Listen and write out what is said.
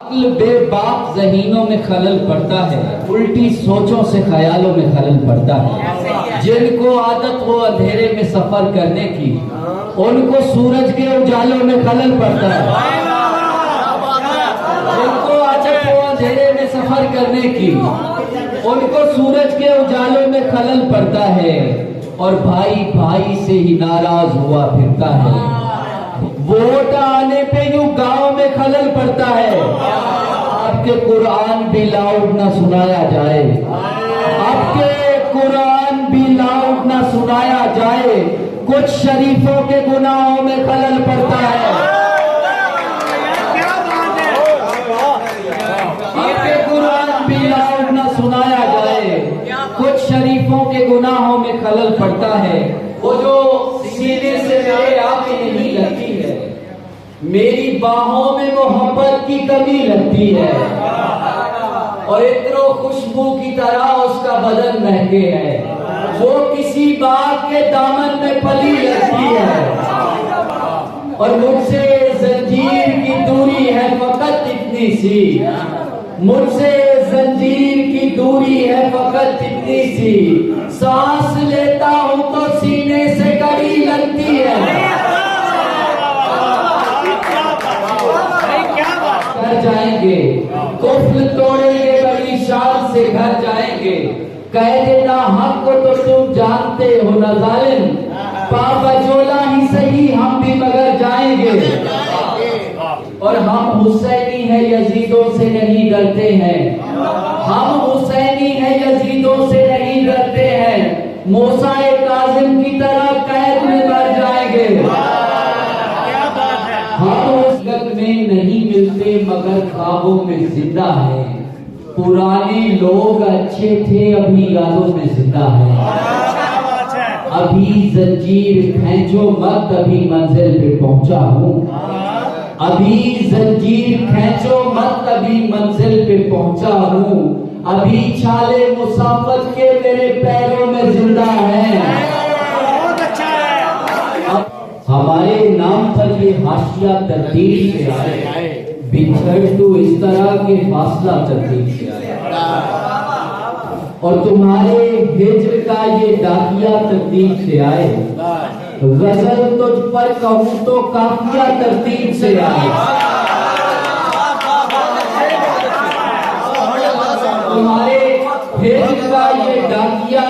अक्ल बेबाक ज़हीनों में खलल पड़ता है, उल्टी सोचों से ख्यालों में खलल पड़ता है। जिनको आदत हो अंधेरे में सफर करने की, उनको सूरज के उजालों में खलल पड़ता है। जिनको आदत हो अंधेरे में सफर करने की, उनको सूरज के उजालों में खलल पड़ता है। और भाई भाई से ही नाराज हुआ फिरता है। वोट आने पे यूं गांव में खलल पड़ता है। आपके कुरान भी लाउड ना सुनाया जाए, आपके कुरान भी लाउड ना सुनाया जाए, कुछ शरीफों के गुनाहों में खलल पड़ता है। आपके कुरान भी लाउड ना सुनाया जाए, कुछ शरीफों के गुनाहों में खलल पड़ता है। वो जो सीने से मेरे आंखें नहीं लगती है, मेरी बाहों में मोहब्बत की कमी लगती है। और इतनो खुशबू की तरह उसका बदन महके है, वो किसी बाग के दामन में पली लगती है। और मुझसे जंजीर की दूरी है फकत इतनी सी, मुझसे जंजीर की दूरी है फकत इतनी सी, सांस लेता हूं तो सीने से कड़ी लगती है। घर जाएंगे कुफ्र तोड़ेंगे, बड़ी शान से घर जाएंगे। कह देना हक को तो तुम जानते हो न जालिम, पाबजोला ही सही हम भी मगर जाएंगे। और हम हुसैनी है यजीदों से नहीं डरते हैं, हम हुसैनी है यजीदों से नहीं डरते हैं। मूसा काजिम की तरह कैद में मर जाएंगे। हम उस वक्त में नहीं मिलते मगर ख्वाबों में जिंदा है। पुराने लोग अच्छे थे अभी यादों में जिंदा है। अभी जंजीर खींचो मत, अभी मंजिल पे पहुंचा हूँ। अभी जंजीर खींचो मत, अभी मंजिल पे पहुंचा हूँ। अभी छाले मुसाफिर के मेरे पैरों में जिंदा है। हमारे नाम पर ये हाशिया तरतीब से आए, बिछड़ तो इस तरह के फासला तरतीब से आए। और तुम्हारे हिज्र का ये डाकिया तरतीब से आए। गजल तुझ पर कहूं तो काफिया तरतीब से आए। तुम्हारे हिज्र का ये डाकिया